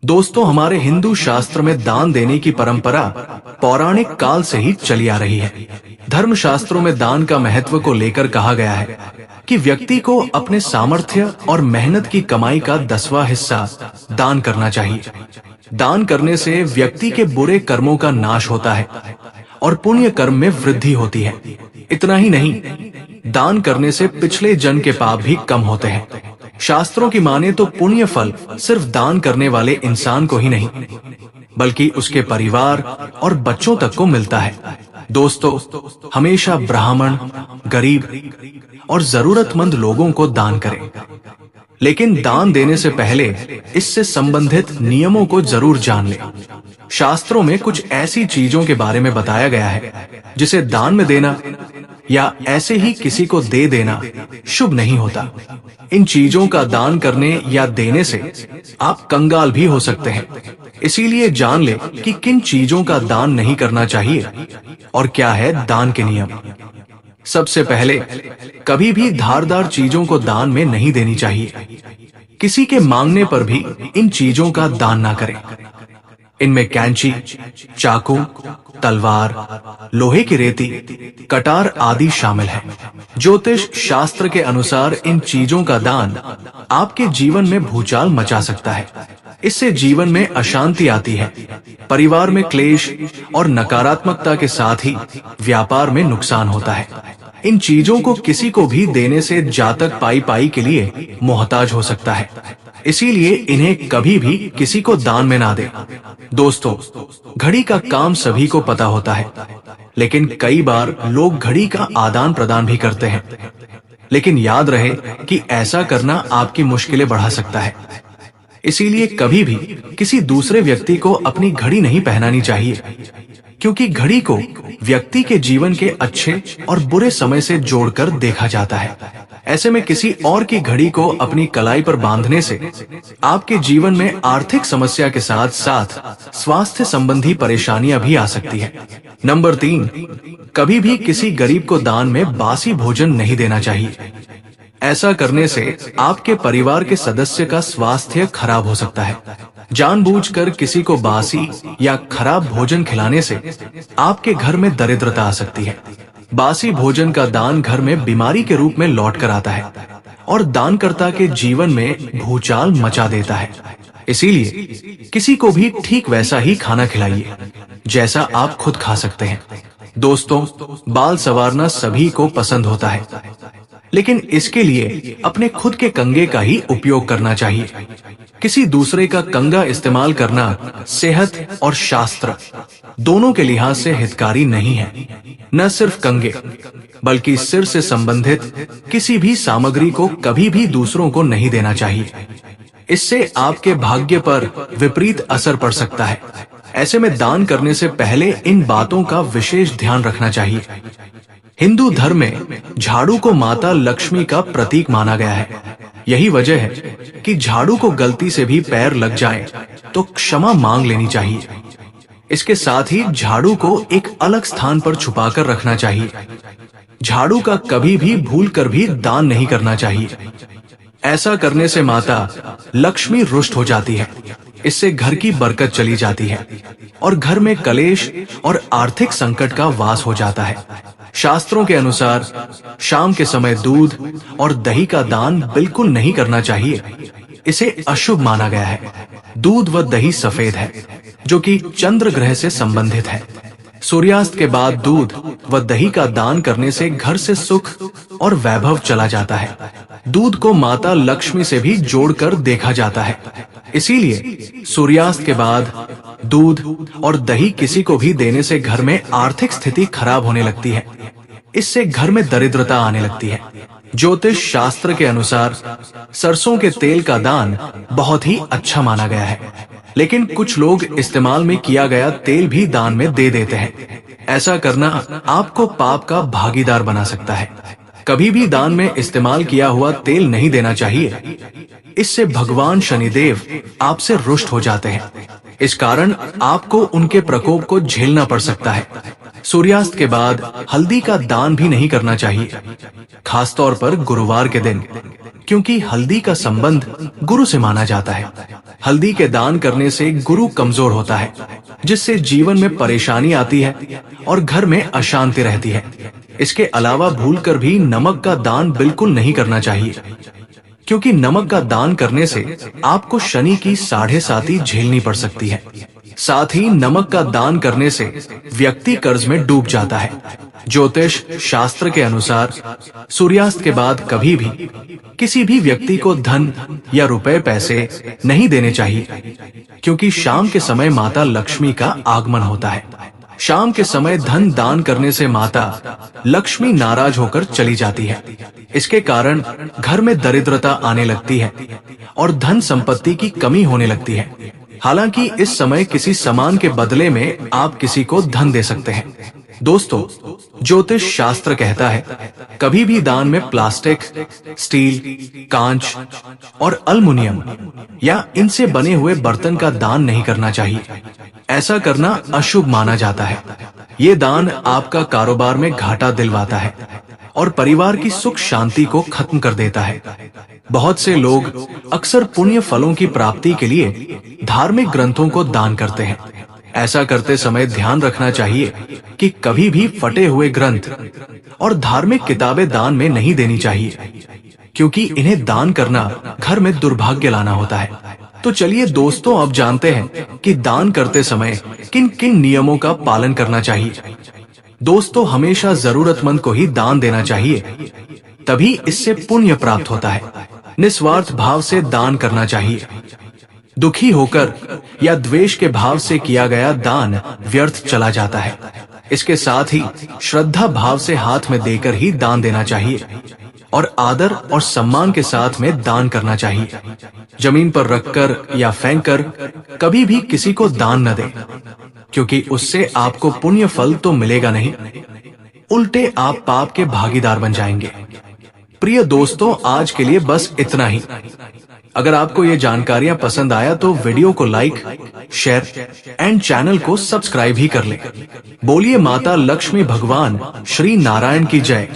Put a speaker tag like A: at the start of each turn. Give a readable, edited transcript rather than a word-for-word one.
A: दोस्तों, हमारे हिंदू शास्त्र में दान देने की परंपरा पौराणिक काल से ही चली आ रही है। धर्म शास्त्रों में दान का महत्व को लेकर कहा गया है कि व्यक्ति को अपने सामर्थ्य और मेहनत की कमाई का 10वां हिस्सा दान करना चाहिए। दान करने से व्यक्ति के बुरे कर्मों का नाश होता है और पुण्य कर्म में वृद्धि होती है। इतना ही नहीं, दान करने से पिछले जन्म के पाप भी कम होते हैं। शास्त्रों की माने तो पुण्य फल सिर्फ दान करने वाले इंसान को ही नहीं, बल्कि उसके परिवार और बच्चों तक को मिलता है। दोस्तों, हमेशा ब्राह्मण, गरीब और जरूरतमंद लोगों को दान करें। लेकिन दान देने से पहले इससे संबंधित नियमों को जरूर जान लें। शास्त्रों में कुछ ऐसी चीजों के बारे में बताया गया है जिसे दान में देना या ऐसे ही किसी को दे देना शुभ नहीं होता। इन चीजों का दान करने या देने से आप कंगाल भी हो सकते हैं। इसीलिए जान ले कि किन चीजों का दान नहीं करना चाहिए और क्या है दान के नियम। सबसे पहले, कभी भी धारदार चीजों को दान में नहीं देनी चाहिए। किसी के मांगने पर भी इन चीजों का दान ना करें। इनमें कैंची, चाकू, तलवार, लोहे की रेती, कटार आदि शामिल है। ज्योतिष शास्त्र के अनुसार इन चीजों का दान आपके जीवन में भूचाल मचा सकता है। इससे जीवन में अशांति आती है, परिवार में क्लेश और नकारात्मकता के साथ ही व्यापार में नुकसान होता है। इन चीजों को किसी को भी देने से जातक पाई के लिए मोहताज हो सकता है। इसीलिए इन्हें कभी भी किसी को दान में ना दे। दोस्तों, घड़ी का काम सभी को पता होता है, लेकिन कई बार लोग घड़ी का आदान प्रदान भी करते हैं। लेकिन याद रहे कि ऐसा करना आपकी मुश्किलें बढ़ा सकता है। इसीलिए कभी भी किसी दूसरे व्यक्ति को अपनी घड़ी नहीं पहनानी चाहिए, क्योंकि घड़ी को व्यक्ति के जीवन के अच्छे और बुरे समय से जोड़कर देखा जाता है। ऐसे में किसी और की घड़ी को अपनी कलाई पर बांधने से आपके जीवन में आर्थिक समस्या के साथ साथ स्वास्थ्य संबंधी परेशानियां भी आ सकती है। नंबर 3, कभी भी किसी गरीब को दान में बासी भोजन नहीं देना चाहिए। ऐसा करने से आपके परिवार के सदस्य का स्वास्थ्य खराब हो सकता है। जानबूझकर किसी को बासी या खराब भोजन खिलाने से आपके घर में दरिद्रता आ सकती है। बासी भोजन का दान घर में बीमारी के रूप में लौट कर आता है और दानकर्ता के जीवन में भूचाल मचा देता है। इसीलिए किसी को भी ठीक वैसा ही खाना खिलाइए जैसा आप खुद खा सकते हैं। दोस्तों, बाल संवारना सभी को पसंद होता है, लेकिन इसके लिए अपने खुद के कंघे का ही उपयोग करना चाहिए। किसी दूसरे का कंघा इस्तेमाल करना सेहत और शास्त्र दोनों के लिहाज से हितकारी नहीं है। न सिर्फ कंघे, बल्कि सिर से संबंधित किसी भी सामग्री को कभी भी दूसरों को नहीं देना चाहिए। इससे आपके भाग्य पर विपरीत असर पड़ सकता है। ऐसे में दान करने से पहले इन बातों का विशेष ध्यान रखना चाहिए। हिंदू धर्म में झाड़ू को माता लक्ष्मी का प्रतीक माना गया है। यही वजह है कि झाड़ू को गलती से भी पैर लग जाए तो क्षमा मांग लेनी चाहिए। इसके साथ ही झाड़ू को एक अलग स्थान पर छुपाकर रखना चाहिए। झाड़ू का कभी भी भूलकर भी दान नहीं करना चाहिए। ऐसा करने से माता लक्ष्मी रुष्ट हो जाती है। इससे घर की बरकत चली जाती है और घर में कलेश और आर्थिक संकट का वास हो जाता है। शास्त्रों के अनुसार शाम के समय दूध और दही का दान बिल्कुल नहीं करना चाहिए। इसे अशुभ माना गया है। दूध व दही सफेद है, जो कि चंद्र ग्रह से संबंधित है। सूर्यास्त के बाद दूध व दही का दान करने से घर से सुख और वैभव चला जाता है। दूध को माता लक्ष्मी से भी जोड़कर देखा जाता है। इसीलिए सूर्यास्त के बाद दूध और दही किसी को भी देने से घर में आर्थिक स्थिति खराब होने लगती है। इससे घर में दरिद्रता आने लगती है। ज्योतिष शास्त्र के अनुसार सरसों के तेल का दान बहुत ही अच्छा माना गया है, लेकिन कुछ लोग इस्तेमाल में किया गया तेल भी दान में दे देते हैं। ऐसा करना आपको पाप का भागीदार बना सकता है। कभी भी दान में इस्तेमाल किया हुआ तेल नहीं देना चाहिए। इससे भगवान शनिदेव आपसे रुष्ट हो जाते हैं। इस कारण आपको उनके प्रकोप को झेलना पड़ सकता है। सूर्यास्त के बाद हल्दी का दान भी नहीं करना चाहिए, खासतौर पर गुरुवार के दिन। क्योंकि हल्दी का संबंध गुरु से माना जाता है। हल्दी के दान करने से गुरु कमजोर होता है, जिससे जीवन में परेशानी आती है और घर में अशांति रहती है। इसके अलावा भूलकर भी नमक का दान बिल्कुल नहीं करना चाहिए, क्योंकि नमक का दान करने से आपको शनि की 7.5 झेलनी पड़ सकती है। साथ ही नमक का दान करने से व्यक्ति कर्ज में डूब जाता है। ज्योतिष शास्त्र के अनुसार सूर्यास्त के बाद कभी भी किसी भी व्यक्ति को धन या रुपए पैसे नहीं देने चाहिए, क्योंकि शाम के समय माता लक्ष्मी का आगमन होता है। शाम के समय धन दान करने से माता लक्ष्मी नाराज होकर चली जाती है। इसके कारण घर में दरिद्रता आने लगती है और धन संपत्ति की कमी होने लगती है। हालांकि इस समय किसी सामान के बदले में आप किसी को धन दे सकते हैं। दोस्तों, ज्योतिष शास्त्र कहता है कभी भी दान में प्लास्टिक, स्टील, कांच और एल्युमिनियम या इनसे बने हुए बर्तन का दान नहीं करना चाहिए। ऐसा करना अशुभ माना जाता है। ये दान आपका कारोबार में घाटा दिलवाता है और परिवार की सुख शांति को खत्म कर देता है। बहुत से लोग अक्सर पुण्य फलों की प्राप्ति के लिए धार्मिक ग्रंथों को दान करते हैं। ऐसा करते समय ध्यान रखना चाहिए कि कभी भी फटे हुए ग्रंथ और धार्मिक किताबें दान में नहीं देनी चाहिए, क्योंकि इन्हें दान करना घर में दुर्भाग्य लाना होता है। तो चलिए दोस्तों, अब जानते हैं कि दान करते समय किन किन नियमों का पालन करना चाहिए। दोस्तों, हमेशा जरूरतमंद को ही दान देना चाहिए, तभी इससे पुण्य प्राप्त होता है। निस्वार्थ भाव से दान करना चाहिए। दुखी होकर या द्वेष के भाव से किया गया दान व्यर्थ चला जाता है। इसके साथ ही श्रद्धा भाव से हाथ में देकर ही दान देना चाहिए और आदर और सम्मान के साथ में दान करना चाहिए। जमीन पर रखकर या फेंककर कभी भी किसी को दान न दें, क्योंकि उससे आपको पुण्य फल तो मिलेगा नहीं, उल्टे आप पाप के भागीदार बन जाएंगे। प्रिय दोस्तों, आज के लिए बस इतना ही। अगर आपको ये जानकारियां पसंद आया तो वीडियो को लाइक, शेयर एंड चैनल को सब्सक्राइब ही कर लें। बोलिए माता लक्ष्मी भगवान श्री नारायण की जय।